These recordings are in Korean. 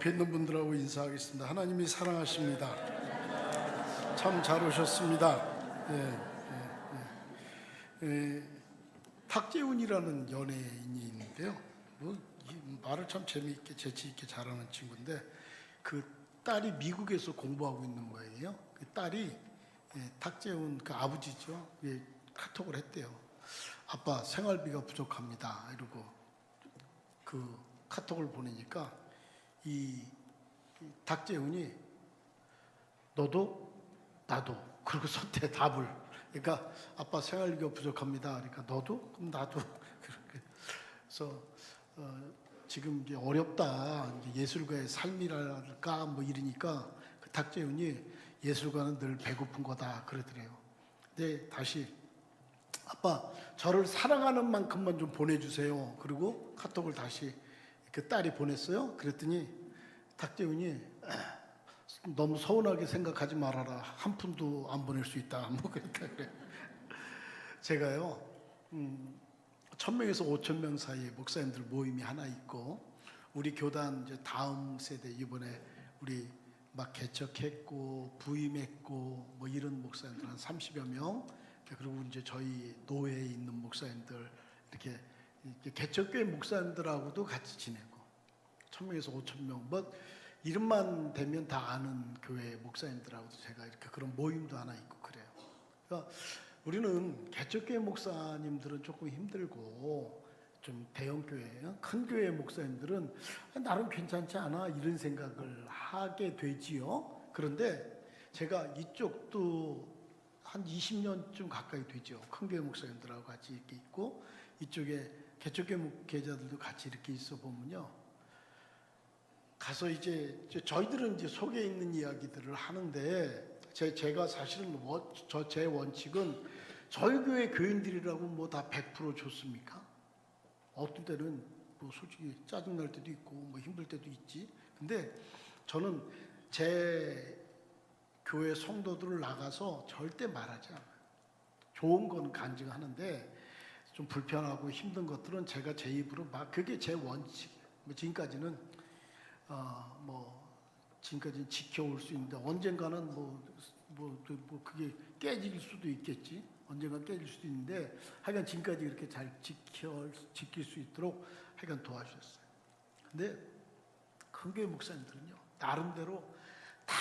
옆에 있는 분들하고 인사하겠습니다. 하나님이 사랑하십니다. 참 잘 오셨습니다. 탁재훈이라는 연예인이 있는데요. 말을 참 재미있게 재치있게 잘하는 친구인데 그 딸이 미국에서 공부하고 있는 거예요. 그 딸이 탁재훈 그 아버지죠. 카톡을 했대요. 아빠 생활비가 부족합니다. 이러고 그 카톡을 보내니까 이 탁재훈이 너도 나도 그리고 선택 답을 그러니까 아빠 생활비가 부족합니다. 그러니까 너도 그럼 나도 그렇게 그래서 지금 이제 어렵다 이제 예술가의 삶이랄까 뭐 이러니까 그 탁재훈이 예술가는 늘 배고픈 거다 그러더래요. 근데 다시 아빠 저를 사랑하는 만큼만 좀 보내주세요. 그리고 카톡을 다시 그 딸이 보냈어요. 그랬더니 탁재훈이 너무 서운하게 생각하지 말아라. 한 푼도 안 보낼 수 있다. 뭐 그랬다 그래. 제가요 1000명에서 5000명 사이에 목사님들 모임이 하나 있고 우리 교단 이제 다음 세대 이번에 우리 막 개척했고 부임했고 뭐 이런 목사님들 한 30여 명 그리고 이제 저희 노회에 있는 목사님들 이렇게 개척교회 목사님들하고도 같이 지내고 1000명에서 5000명 뭐 이름만 되면 다 아는 교회 목사님들하고도 제가 이렇게 그런 모임도 하나 있고 그래요. 그러니까 우리는 개척교회 목사님들은 조금 힘들고 좀 대형교회, 큰 교회 목사님들은 나름 괜찮지 않아 이런 생각을 하게 되지요. 그런데 제가 이쪽도 한 20년쯤 가까이 되죠. 큰 교회 목사님들하고 같이 이렇게 있고 이쪽에 개척교회 목회자들도 같이 이렇게 있어 보면요. 가서 이제 저희들은 이제 속에 있는 이야기들을 하는데 제가 사실은 제 원칙은 저희 교회 교인들이라고 뭐 다 100% 좋습니까? 어떤 때는 뭐 솔직히 짜증 날 때도 있고 뭐 힘들 때도 있지. 근데 저는 제 교회 성도들을 나가서 절대 말하지 않아요. 좋은 건 간증하는데 좀 불편하고 힘든 것들은 제가 제 입으로 막 그게 제 원칙이에요. 뭐 지금까지는 지금까지 지켜올 수 있는데 언젠가는 그게 깨질 수도 있겠지. 언젠가 깨질 수도 있는데 하여간 지금까지 이렇게 잘 지킬 수 있도록 하여간 도와주셨어요. 근데 큰교회 목사님들은요 나름대로 다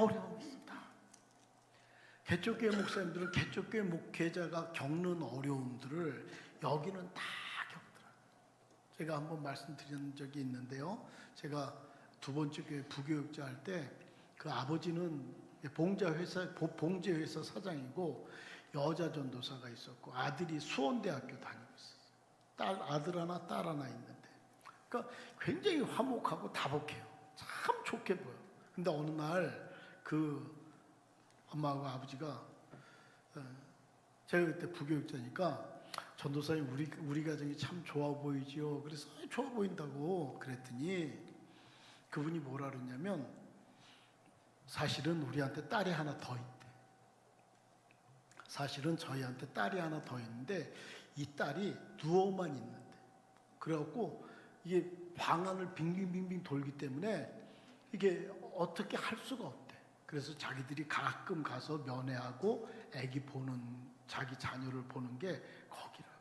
어려움이 있습니다. 개척교회 목사님들은 개척교회 목회자가 겪는 어려움들을 여기는 다 겪더라고요. 제가 한번 말씀드린 적이 있는데요. 제가 두 번째 교회 부교육자 할 때 그 아버지는 봉제 회사 사장이고 여자 전도사가 있었고 아들이 수원대학교 다니고 있었어요. 아들 하나 딸 하나 있는데 그러니까 굉장히 화목하고 다복해요. 참 좋게 보여. 근데 어느 날 그 엄마하고 아버지가 제가 그때 부교육자니까 전도사님 우리 가정이 참 좋아 보이지요. 그래서 좋아 보인다고 그랬더니 그분이 뭐라 그랬냐면 사실은 우리한테 딸이 하나 더 있대. 사실은 저희한테 딸이 하나 더 있는데 이 딸이 누워만 있는데 그래갖고 이게 방안을 빙빙빙빙 돌기 때문에 이게 어떻게 할 수가 없대. 그래서 자기들이 가끔 가서 면회하고 아기 보는 자기 자녀를 보는 게 거기라고.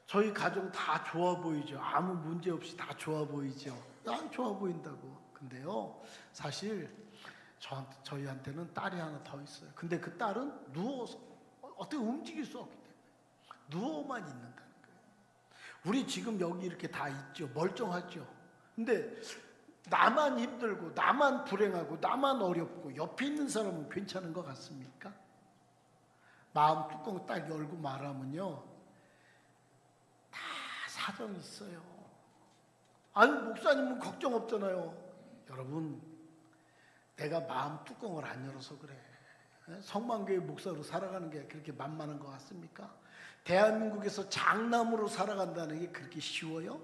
저희 가정 다 좋아 보이죠. 아무 문제 없이 다 좋아 보이죠. 난 좋아 보인다고. 근데요 사실 저희한테는 딸이 하나 더 있어요. 근데 그 딸은 누워서 어떻게 움직일 수 없기 때문에 누워만 있는다는 거예요. 우리 지금 여기 이렇게 다 있죠. 멀쩡하죠. 근데 나만 힘들고 나만 불행하고 나만 어렵고 옆에 있는 사람은 괜찮은 것 같습니까? 마음 뚜껑 딱 열고 말하면요 다 사정이 있어요. 아니 목사님은 걱정 없잖아요. 여러분 내가 마음 뚜껑을 안 열어서 그래. 성만교회 목사로 살아가는 게 그렇게 만만한 것 같습니까? 대한민국에서 장남으로 살아간다는 게 그렇게 쉬워요?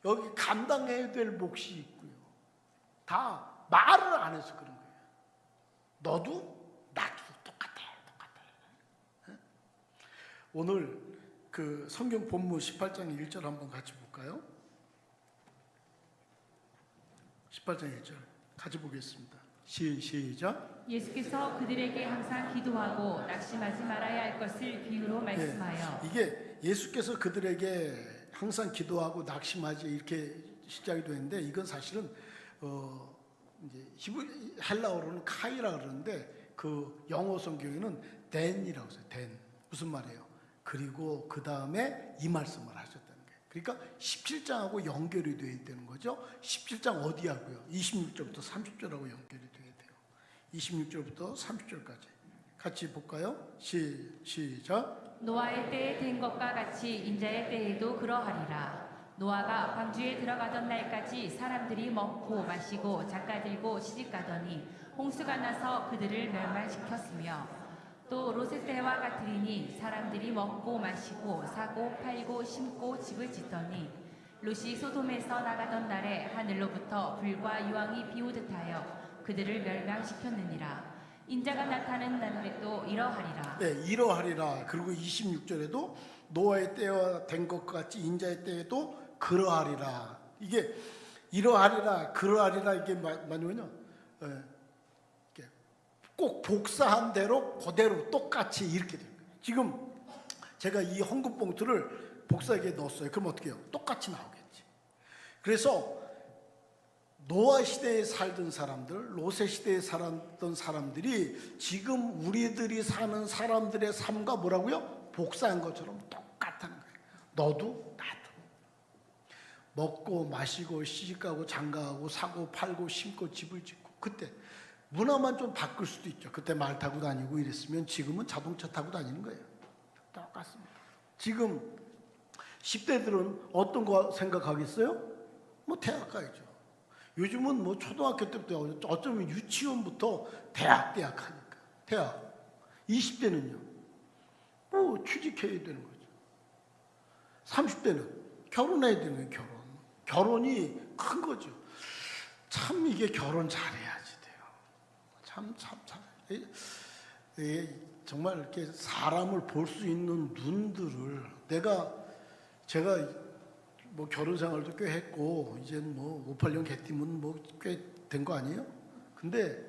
여기 감당해야 될 몫이 있고요. 다 말을 안 해서 그런 거예요. 너도 나도 똑같아. 오늘 그 성경 본문 18장 1절 한번 같이 볼까요? 18장 1절 같이 보겠습니다. 시작. 예수께서 그들에게 항상 기도하고 낙심하지 말아야 할 것을 비유로 말씀하여. 이게 예수께서 그들에게 항상 기도하고 낙심하지 이렇게 시작이 되는데 이건 사실은 이제 헬라어로는 카이라 그러는데 그 영어 성경에는 then이라고 써요. then 무슨 말이에요? 그리고 그 다음에 이 말씀을 하셨다는 거예요. 그러니까 17장하고 연결이 돼야 되는 거죠. 17장 어디하고요? 26절부터 30절하고 연결이 돼야 돼요. 26절부터 30절까지 같이 볼까요? 시작. 노아의 때에 된 것과 같이 인자의 때에도 그러하리라. 노아가 방주에 들어가던 날까지 사람들이 먹고 마시고 작가들고 시집가더니 홍수가 나서 그들을 멸망시켰으며 또 롯의 때와 같으리니 사람들이 먹고 마시고 사고 팔고 심고 집을 짓더니 롯이 소돔에서 나가던 날에 하늘로부터 불과 유황이 비오듯하여 그들을 멸망시켰느니라. 인자가 나타나는 날에도 이러하리라. 네, 이러하리라. 그리고 26절에도 노아의 때와 된 것 같이 인자의 때에도 그러하리라. 이게 이러하리라, 그러하리라 이게 뭐냐면요, 꼭 복사한 대로 그대로 똑같이 이렇게 돼요. 지금 제가 이 헌금 봉투를 복사기에 넣었어요. 그럼 어떻게 해요? 똑같이 나오겠지. 그래서 노아 시대에 살던 사람들, 롯의 시대에 살았던 사람들이 지금 우리들이 사는 사람들의 삶과 뭐라고요? 복사한 것처럼 똑같다는 거예요. 너도 나도. 먹고 마시고 시집가고 장가가고 사고 팔고 심고 집을 짓고. 그때 문화만 좀 바꿀 수도 있죠. 그때 말 타고 다니고 이랬으면 지금은 자동차 타고 다니는 거예요. 똑같습니다. 지금 10대들은 어떤 거 생각하겠어요? 뭐 대학 가야죠. 요즘은 뭐 초등학교 때부터 어쩌면 유치원부터 대학 하니까. 대학. 20대는요. 뭐 취직해야 되는 거죠. 30대는 결혼해야 되는 거예요. 결혼이 큰 거죠. 참 이게 결혼 잘해야지 돼요. 참. 정말 이렇게 사람을 볼 수 있는 눈들을 제가 뭐 결혼 생활도 꽤 했고 이제 뭐 58년 개띠면 뭐 꽤 된 거 아니에요? 근데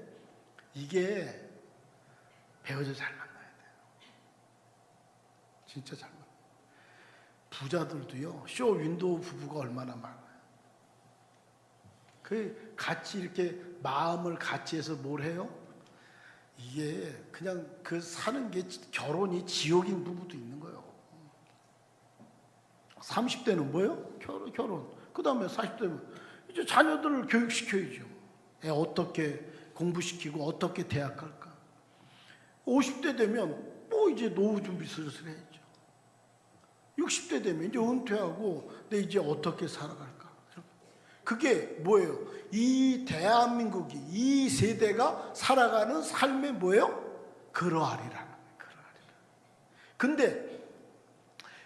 이게 배우자 잘 만나야 돼요. 진짜 잘 만나요. 부자들도요. 쇼 윈도우 부부가 얼마나 많아요. 그 같이 이렇게 마음을 같이 해서 뭘 해요? 이게 그냥 그 사는 게 결혼이 지옥인 부부도 있는 거예요. 30대는 뭐예요? 결혼. 그 다음에 40대는 이제 자녀들을 교육시켜야죠. 애 어떻게 공부시키고 어떻게 대학 갈까. 50대 되면 뭐 이제 노후 준비 슬슬 해야죠. 60대 되면 이제 은퇴하고 내 이제 어떻게 살아갈까. 그게 뭐예요? 이 대한민국이 이 세대가 살아가는 삶의 뭐예요? 그러하리라. 근데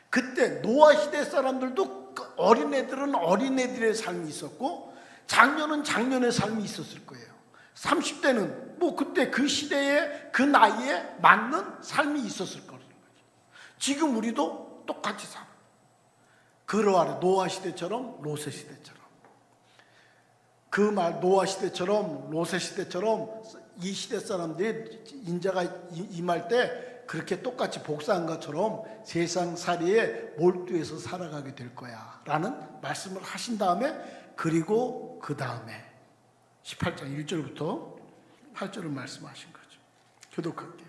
그때 노아 시대 사람들도 어린애들은 어린애들의 삶이 있었고 장년은 장년의 삶이 있었을 거예요. 30대는 뭐 그때 그 시대에 그 나이에 맞는 삶이 있었을 거라는 거죠. 지금 우리도 똑같이 살아. 그러하리. 노아 시대처럼 롯의 시대처럼. 그 말 노아 시대처럼 롯의 시대처럼 이 시대 사람들이 인자가 임할 때 그렇게 똑같이 복사한 것처럼 세상살이에 몰두해서 살아가게 될 거야 라는 말씀을 하신 다음에 그리고 그 다음에 18장 1절부터 8절을 말씀하신 거죠. 교독할게요.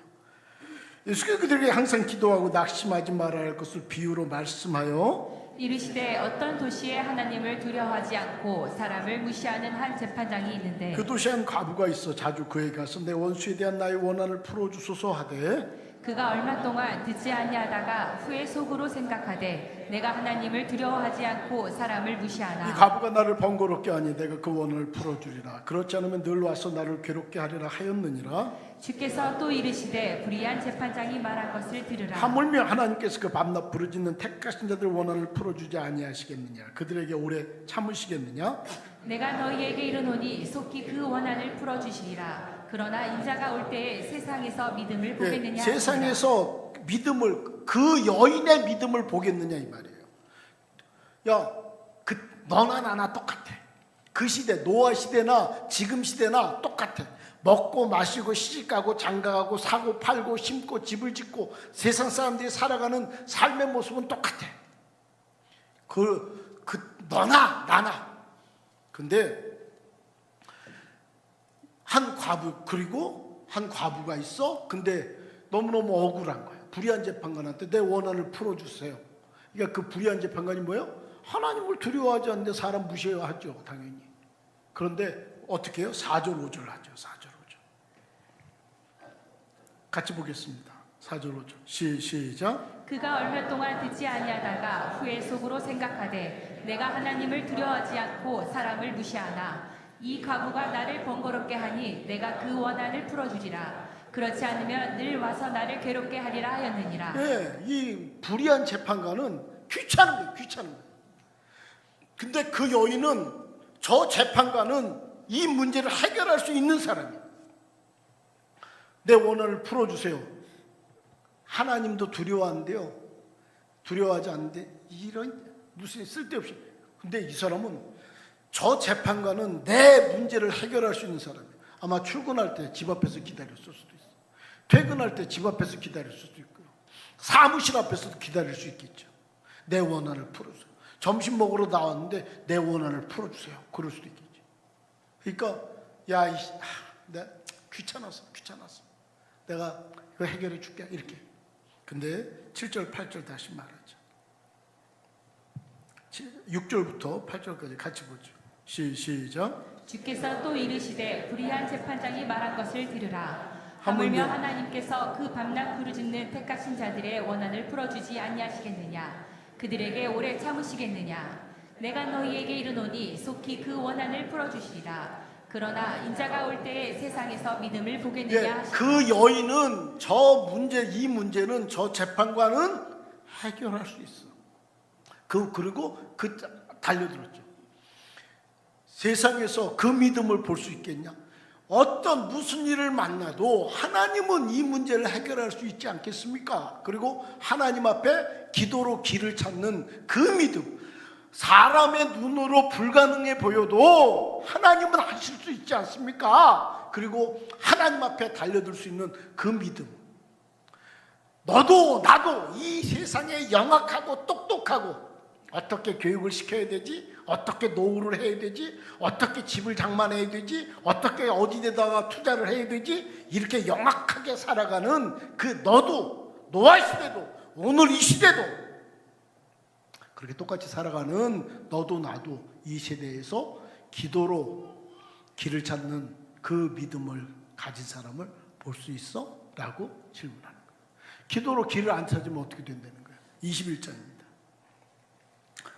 예수께서 그들에게 항상 기도하고 낙심하지 말아야 할 것을 비유로 말씀하여 이르시되 어떤 도시에 하나님을 두려워하지 않고 사람을 무시하는 한 재판장이 있는데 그 도시에 한 과부가 있어. 자주 그에게 가서 내 원수에 대한 나의 원한을 풀어주소서 하되 그가 얼마 동안 듣지 아니하다가 후에 속으로 생각하되 내가 하나님을 두려워하지 않고 사람을 무시하나 이 과부가 나를 번거롭게 하니 내가 그 원한을 풀어주리라. 그렇지 않으면 늘 와서 나를 괴롭게 하리라 하였느니라. 주께서 또 이르시되 불의한 재판장이 말한 것을 들으라. 하물며 하나님께서 그 밤낮 부르짖는 택하신 자들 원한을 풀어주지 아니하시겠느냐. 그들에게 오래 참으시겠느냐. 내가 너희에게 이르노니 속히 그 원한을 풀어주시리라. 그러나 인자가 올 때에 세상에서 믿음을 보겠느냐. 세상에서 믿음을 그 여인의 믿음을 보겠느냐 이 말이에요. 야, 너나 나나 똑같아. 그 시대, 노아 시대나 지금 시대나 똑같아. 먹고 마시고 시집가고 장가가고 사고 팔고 심고 집을 짓고 세상 사람들이 살아가는 삶의 모습은 똑같아. 너나 나나. 근데 한 과부가 있어. 근데 너무너무 억울한 거야. 불의한 재판관한테 내 원한을 풀어주세요. 그러니까 그 불의한 재판관이 뭐예요? 하나님을 두려워하지 않는데 사람 무시하죠, 당연히. 그런데 어떻게 해요? 4절 5절 하죠. 4절 5절 같이 보겠습니다. 4절 5절 시작. 그가 얼마 동안 듣지 아니하다가 후에 속으로 생각하되 내가 하나님을 두려워하지 않고 사람을 무시하나 이 과부가 나를 번거롭게 하니 내가 그 원한을 풀어주리라. 그렇지 않으면 늘 와서 나를 괴롭게 하리라 하였느니라. 네, 이 불의한 재판관은 귀찮은 거예요. 귀찮은 거예요. 근데 그 여인은, 저 재판관은 이 문제를 해결할 수 있는 사람이에요. 내 원한을 풀어주세요. 하나님도 두려워한대요. 두려워하지 않는데 이런 무슨 쓸데없이. 근데 이 사람은, 저 재판관은 내 문제를 해결할 수 있는 사람이에요. 아마 출근할 때 집 앞에서 기다렸을 수도 있어요. 퇴근할 때 집 앞에서 기다릴 수도 있고요. 사무실 앞에서도 기다릴 수 있겠죠. 내 원한을 풀어주세요. 점심 먹으러 나왔는데 내 원한을 풀어주세요. 그럴 수도 있겠죠. 그러니까 내가 귀찮았어. 내가 이거 해결해 줄게. 이렇게. 근데 7절 8절 다시 말하죠. 6절부터 8절까지 같이 보죠. 시작. 주께서 또 이르시되 불의한 재판장이 말한 것을 들으라. 하물며 하나님께서 그 밤낮 부르짖는 택하신 자들의 원한을 풀어주지 아니하시겠느냐. 그들에게 오래 참으시겠느냐. 내가 너희에게 이르노니 속히 그 원한을 풀어주시리라. 그러나 인자가 올 때에 세상에서 믿음을 보겠느냐. 그 여인은 이 문제는 저 재판관은 해결할 수 있어. 그리고 달려들었죠. 세상에서 그 믿음을 볼 수 있겠냐? 무슨 일을 만나도 하나님은 이 문제를 해결할 수 있지 않겠습니까? 그리고 하나님 앞에 기도로 길을 찾는 그 믿음. 사람의 눈으로 불가능해 보여도 하나님은 하실 수 있지 않습니까? 그리고 하나님 앞에 달려들 수 있는 그 믿음. 너도 나도 이 세상에 영악하고 똑똑하고 어떻게 교육을 시켜야 되지? 어떻게 노후를 해야 되지? 어떻게 집을 장만해야 되지? 어떻게 어디에다가 투자를 해야 되지? 이렇게 영악하게 살아가는 너도, 노아 시대도, 오늘 이 시대도 그렇게 똑같이 살아가는 너도 나도 이 세대에서 기도로 길을 찾는 그 믿음을 가진 사람을 볼 수 있어? 라고 질문하는 거예요. 기도로 길을 안 찾으면 어떻게 된다는 거예요? 21장입니다.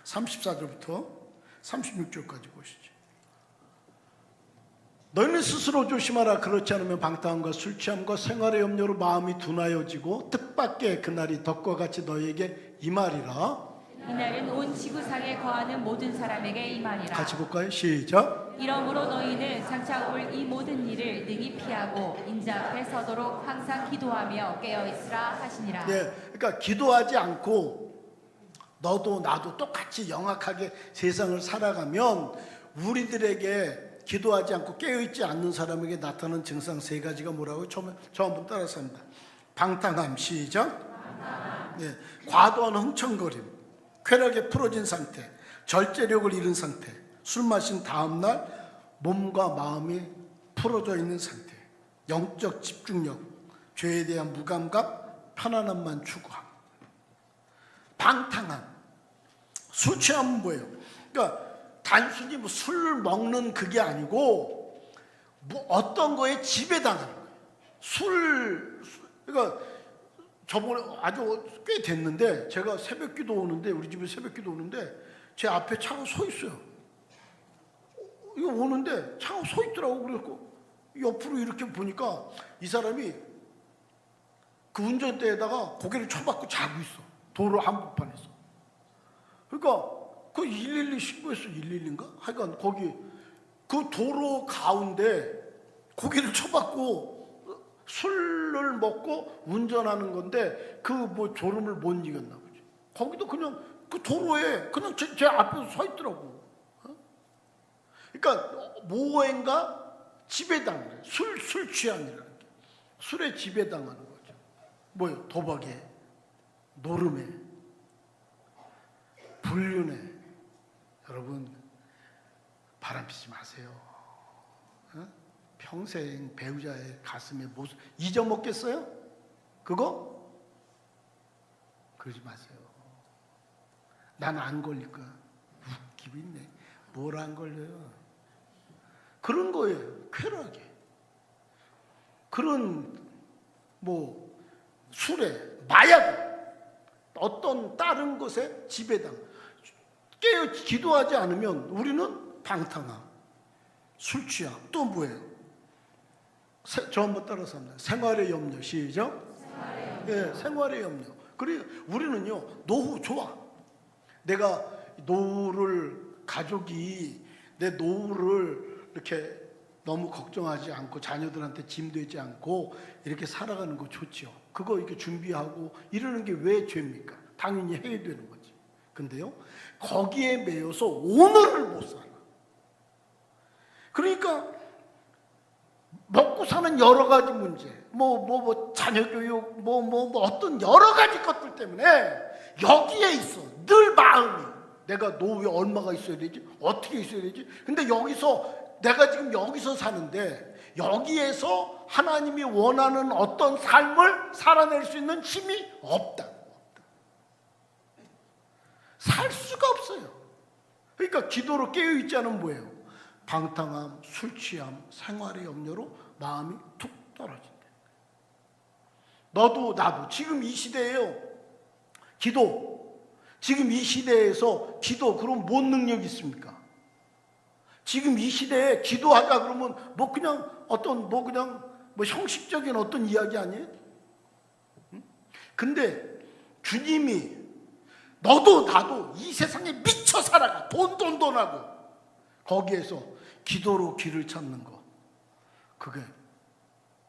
34절부터 36절까지 보시죠. 너희는 스스로 조심하라. 그렇지 않으면 방탕함과 술 취함과 생활의 염려로 마음이 둔하여지고 뜻밖의 그날이 덕과 같이 너희에게 임하리라. 이날은 온 지구상에 거하는 모든 사람에게 임하리라. 같이 볼까요? 시작. 이러므로 너희는 장차 올 이 모든 일을 능히 피하고 인자 앞에 서도록 항상 기도하며 깨어있으라 하시니라. 네, 그러니까 기도하지 않고 너도 나도 똑같이 영악하게 세상을 살아가면 우리들에게 기도하지 않고 깨어있지 않는 사람에게 나타나는 증상 3가지가 뭐라고요? 저 한번 따라서 합니다. 방탕함, 시작. 네, 과도한 흥청거림, 쾌락에 풀어진 상태, 절제력을 잃은 상태, 술 마신 다음날 몸과 마음이 풀어져 있는 상태, 영적 집중력, 죄에 대한 무감각, 편안함만 추구함. 방탕함, 술 취함은 뭐예요? 그러니까 단순히 술을 먹는 그게 아니고 어떤 거에 지배당하는 거예요. 그러니까 저번에 아주 꽤 됐는데 제가 새벽기도 오는데, 우리 집에 새벽기도 오는데 제 앞에 차가 서 있어요. 이거 오는데 차가 서 있더라고. 그래서 옆으로 이렇게 보니까 이 사람이 그 운전대에다가 고개를 쳐박고 자고 있어. 도로 한복판에서. 그러니까 그 112 신고했어. 112인가? 하여간 거기 그 도로 가운데 고개를 쳐박고 술을 먹고 운전하는 건데 졸음을 못 이겼나 보지. 거기도 그냥 그 도로에 그냥 제 앞에서 서 있더라고. 그러니까 모행과 지배당하는 술 취함이라는 게 술에 지배당하는 거죠. 뭐요? 도박에, 노름에, 불륜에. 여러분 바람피지 마세요. 어? 평생 배우자의 가슴에 모습 잊어먹겠어요? 그거? 그러지 마세요. 난 안 걸릴 거야. 웃기고 있네. 뭘 안 걸려요? 그런 거예요. 쾌락에. 그런 뭐 술에, 마약, 어떤 다른 것에 지배당. 깨어 기도하지 않으면 우리는 방탕함, 술 취함, 또 뭐예요? 저 한번 따라서 합니다. 생활의 염려. 시작. 예, 생활의 염려. 그리고 우리는요, 노후 좋아. 내가 노후를, 가족이 내 노후를 이렇게 너무 걱정하지 않고 자녀들한테 짐 되지 않고 이렇게 살아가는 거 좋죠. 그거 이렇게 준비하고 이러는 게 왜 죄입니까? 당연히 해야 되는 거지. 근데요, 거기에 매여서 오늘을 못 살아. 그러니까 먹고 사는 여러 가지 문제, 자녀 교육, 어떤 여러 가지 것들 때문에 여기에 있어. 늘 마음이 내가 노후에 얼마가 있어야 되지? 어떻게 있어야 되지? 근데 여기서 내가 지금 여기서 사는데 여기에서 하나님이 원하는 어떤 삶을 살아낼 수 있는 힘이 없다. 살 수가 없어요. 그러니까 기도로 깨어있지 않으면 뭐예요? 방탕함, 술 취함, 생활의 염려로 마음이 툭 떨어진다. 너도 나도 지금 이 시대에요. 기도. 지금 이 시대에서 기도, 그럼 뭔 능력이 있습니까? 지금 이 시대에 기도하자 그러면 형식적인 어떤 이야기 아니에요? 근데 주님이 너도 나도 이 세상에 미쳐 살아가. 돈 하고 거기에서 기도로 길을 찾는 거, 그게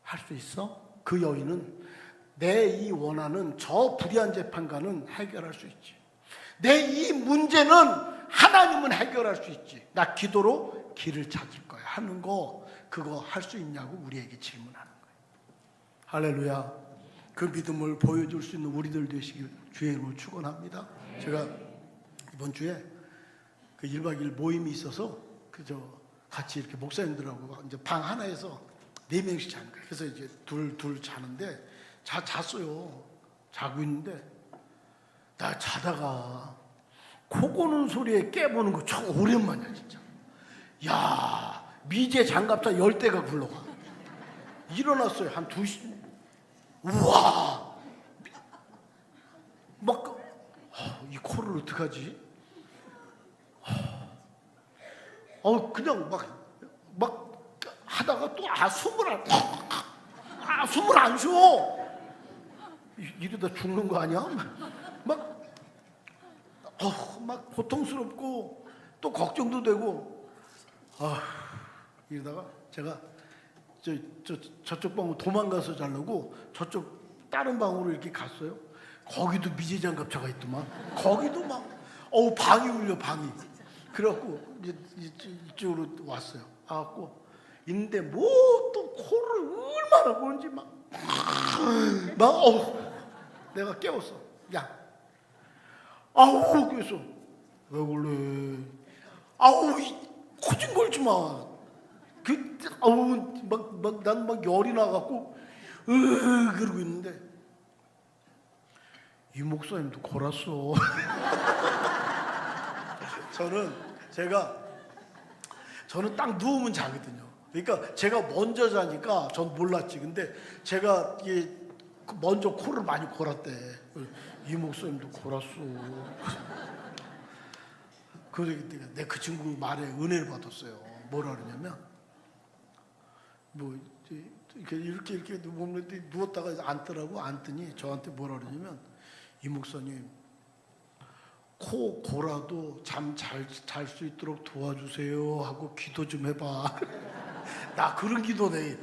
할 수 있어? 그 여인은 내 이 원하는 저 불의한 재판관은 해결할 수 있지. 내 이 문제는 하나님은 해결할 수 있지. 나 기도로 길을 찾을 거야 하는 거, 그거 할 수 있냐고 우리에게 질문하는 거예요. 할렐루야. 그 믿음을 보여줄 수 있는 우리들 되시길 주의 이름으로 축원합니다. 제가 이번 주에 그 1박 2일 모임이 있어서 같이 이렇게 목사님들하고 이제 방 하나에서 4명씩 자는 거예요. 그래서 이제 둘 자는데 잤어요. 자고 있는데 나 자다가 코 고는 소리에 깨보는 거 참 오랜만이야 진짜. 야, 미제 장갑차 10대가 굴러가. 일어났어요. 한 2시. 우와, 이 코를 어떡하지? 그냥 막 하다가 또 숨을 안 쉬어. 이러다 죽는 거 아니야? 막 고통스럽고 또 걱정도 되고. 이러다가 제가 저쪽 방으로 도망가서 자려고 저쪽 다른 방으로 이렇게 갔어요. 거기도 미제장갑차가 있더만. 거기도 막 방이 울려, 방이. 그래갖고 이제 이쪽으로 왔어요. 와갖고 있는데 또 코를 얼마나 고는지 내가 깨웠어. 야, 그래서 왜 그래? 코 좀 걸지 마. 난 열이 나갖고 그러고 있는데 이 목사님도 골았어. 저는 딱 누우면 자거든요. 그러니까 제가 먼저 자니까 전 몰랐지. 근데 제가 먼저 코를 많이 골았대. 이 목사님도 골았어. 그러기 때문에 내가 그 친구 말에 은혜를 받았어요. 뭐라 그러냐면 이렇게 누웠다가 앉더라고. 앉더니 저한테 뭐라 그러냐면, 이 목사님 코 골아도 잠 잘 수 있도록 도와주세요 하고 기도 좀 해봐. 나 그런 기도네.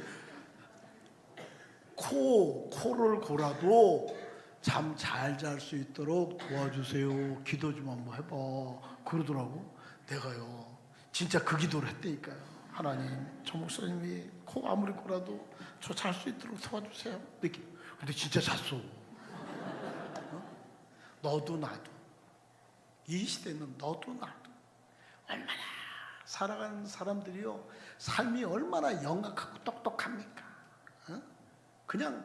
코를 골아도 잠 잘 잘 수 있도록 도와주세요. 기도 좀 한번 해봐. 그러더라고. 내가요, 진짜 그 기도를 했다니까요. 하나님, 저 목사님이 코 아무리 골아도 저 잘 수 있도록 도와주세요. 근데 진짜 잤어. 너도 나도, 이 시대는 너도 나도 얼마나 살아가는 사람들이요, 삶이 얼마나 영악하고 똑똑합니까? 그냥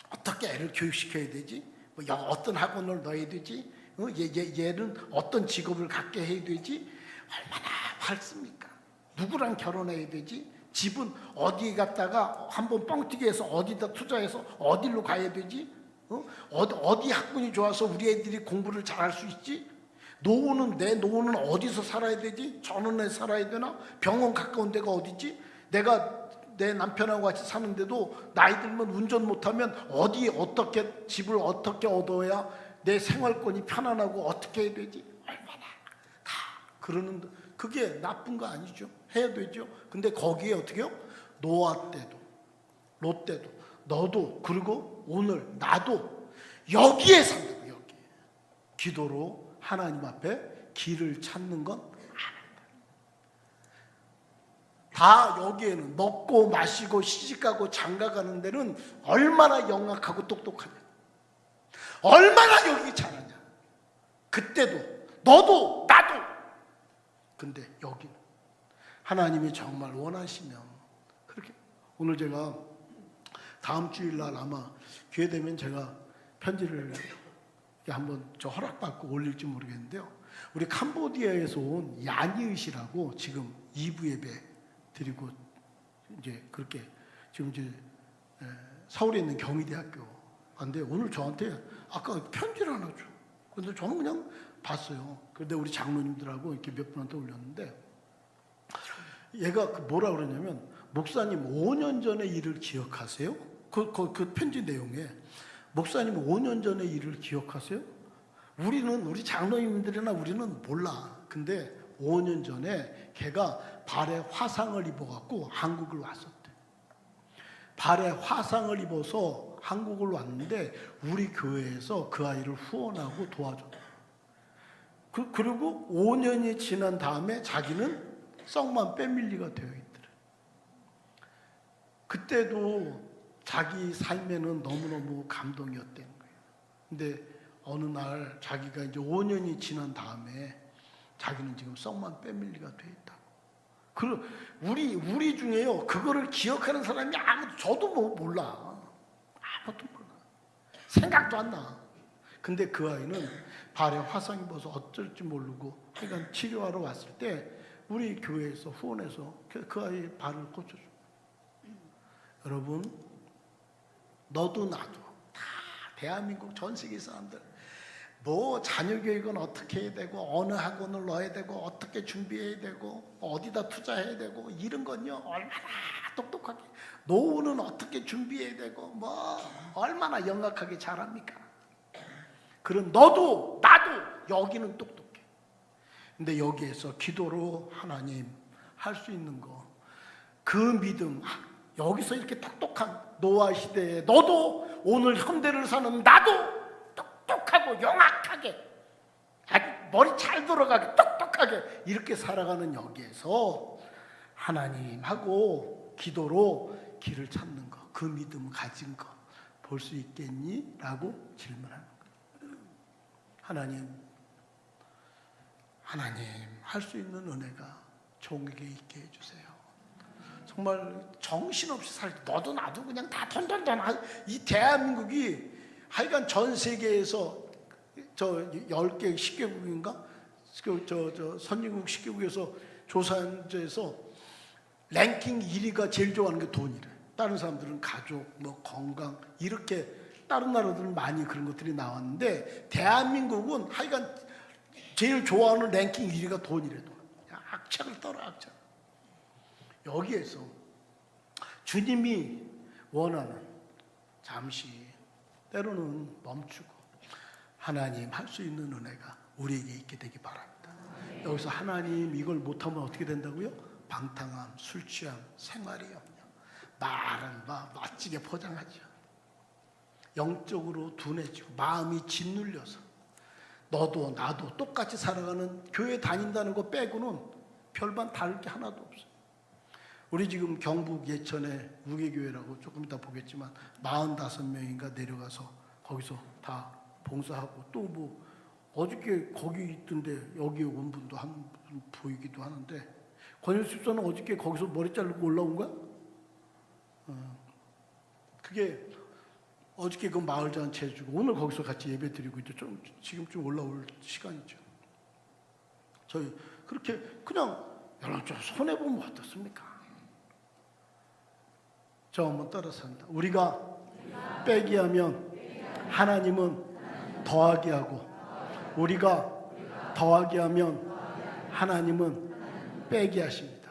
어떻게 애를 교육시켜야 되지? 뭐 어떤 학원을 넣어야 되지? 얘는 어떤 직업을 갖게 해야 되지? 얼마나 밝습니까? 누구랑 결혼해야 되지? 집은 어디 갔다가 한번 뻥튀기 해서 어디다 투자해서 어디로 가야 되지? 어디 학군이 좋아서 우리 애들이 공부를 잘할 수 있지? 내 노후는 어디서 살아야 되지? 전원에 살아야 되나? 병원 가까운 데가 어디지? 내가 내 남편하고 같이 사는데도 나이 들면 운전 못하면 어떻게 집을 어떻게 얻어야 내 생활권이 편안하고 어떻게 해야 되지? 얼마나 다 그러는데 그게 나쁜 거 아니죠? 해야 되죠. 근데 거기에 어떻게 해요? 노아 때도 롯 때도 너도 그리고 오늘 나도 여기에 산다고. 여기 기도로 하나님 앞에 길을 찾는 건 아니다. 다 여기에는 먹고 마시고 시집가고 장가가는 데는 얼마나 영악하고 똑똑하냐, 얼마나 여기 잘하냐. 그때도 너도 나도. 근데 여기는 하나님이 정말 원하시면 그렇게. 오늘 제가 다음 주일날 아마 기회 되면 제가 편지를 한번 허락받고 올릴지 모르겠는데요. 우리 캄보디아에서 온 야니의시라고 지금 2부 예배 드리고 이제 그렇게 지금 이제 서울에 있는 경희대학교 간데 오늘 저한테 아까 편지를 하나 줘. 근데 저는 그냥 봤어요. 그런데 우리 장로님들하고 이렇게 몇 분한테 올렸는데 얘가 뭐라 그러냐면, 목사님 5년 전의 일을 기억하세요? 그 편지 내용에 목사님 5년 전의 일을 기억하세요? 우리 장로님들이나 우리는 몰라. 근데 5년 전에 걔가 발에 화상을 입어갖고 한국을 왔었대. 발에 화상을 입어서 한국을 왔는데 우리 교회에서 그 아이를 후원하고 도와줬대. 그리고 5년이 지난 다음에 자기는 썩만 패밀리가 되어 있더래. 그때도 자기 삶에는 너무너무 감동이었다는 거예요. 근데 어느 날 자기가 이제 5년이 지난 다음에 자기는 지금 썩만 패밀리가 되어 있다고. 우리 중에요, 그거를 기억하는 사람이 저도 몰라. 아무도 몰라. 생각도 안 나. 근데 그 아이는 발에 화상 입어서 어쩔지 모르고 하여간 치료하러 왔을 때 우리 교회에서 후원해서 그 아이 발을 고쳐줘. 여러분, 너도 나도 다 대한민국 전 세계 사람들 뭐 자녀 교육은 어떻게 해야 되고 어느 학원을 넣어야 되고 어떻게 준비해야 되고 어디다 투자해야 되고 이런 건요 얼마나 똑똑하게, 노후는 어떻게 준비해야 되고 뭐 얼마나 영악하게 잘합니까? 그런 너도 나도 여기는 똑똑해. 근데 여기에서 기도로 하나님 할 수 있는 거, 그 믿음, 여기서 이렇게 똑똑한 노아 시대에 너도 오늘 현대를 사는 나도 똑똑하고 영악하게 아주 머리 잘 돌아가게 똑똑하게 이렇게 살아가는 여기에서 하나님하고 기도로 길을 찾는 거, 그 믿음 가진 거 볼 수 있겠니? 라고 질문하는 거예요. 하나님 할 수 있는 은혜가 종에게 있게 해주세요. 정말 정신없이 너도 나도 그냥 다 던던던. 이 대한민국이 하여간 전 세계에서 저 10개 10개국인가 저 선진국 10개국에서 조사한 데에서 랭킹 1위가 제일 좋아하는 게 돈이래. 다른 사람들은 가족, 뭐 건강 이렇게 다른 나라들은 많이 그런 것들이 나왔는데 대한민국은 하여간 제일 좋아하는 랭킹 1위가 돈이래. 돈. 악착을 떨어 악착. 여기에서 주님이 원하는 잠시 때로는 멈추고 하나님 할 수 있는 은혜가 우리에게 있게 되기 바랍니다. 여기서 하나님 이걸 못하면 어떻게 된다고요? 방탕함, 술 취함, 생활이 없냐, 말은 멋지게 포장하죠. 영적으로 둔해지고 마음이 짓눌려서 너도 나도 똑같이 살아가는, 교회 다닌다는 거 빼고는 별반 다를 게 하나도 없어요. 우리 지금 경북 예천에 무게교회라고 조금 이따 보겠지만 45명인가 내려가서 거기서 다 봉사하고 또 뭐 어저께 거기 있던데 여기 온 분도 한 분 보이기도 하는데 권율 집사는 어저께 거기서 머리 자르고 올라온 거야? 그게 어저께 그 마을 잔치 해주고 오늘 거기서 같이 예배 드리고 이제 좀 지금쯤 올라올 시간이죠. 저희 그렇게 그냥 여러분 좀 손해 보면 어떻습니까? 저 한번 따라서 합니다. 우리가 빼기 하면 하나님은 더하게 하고, 우리가 더하게 하면 하나님은 빼기 하십니다.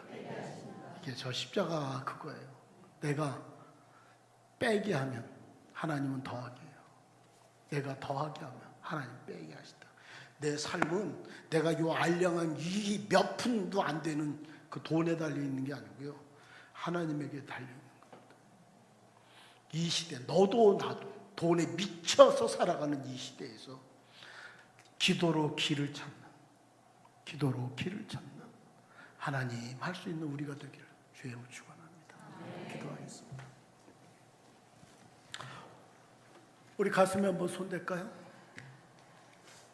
이게 저 십자가 그거예요. 내가 빼게 하면 하나님은 더하게 해요. 내가 더하게 하면 하나님 빼게 하시다. 내 삶은 내가 요 알량한 이 몇 푼도 안 되는 그 돈에 달려 있는 게 아니고요. 하나님에게 달려 있는 겁니다. 이 시대 너도 나도 돈에 미쳐서 살아가는 이 시대에서 기도로 길을 찾는 하나님 할 수 있는 우리가 되기를 주의로 축원합니다. 기도하겠습니다. 우리 가슴에 한번 손댈까요?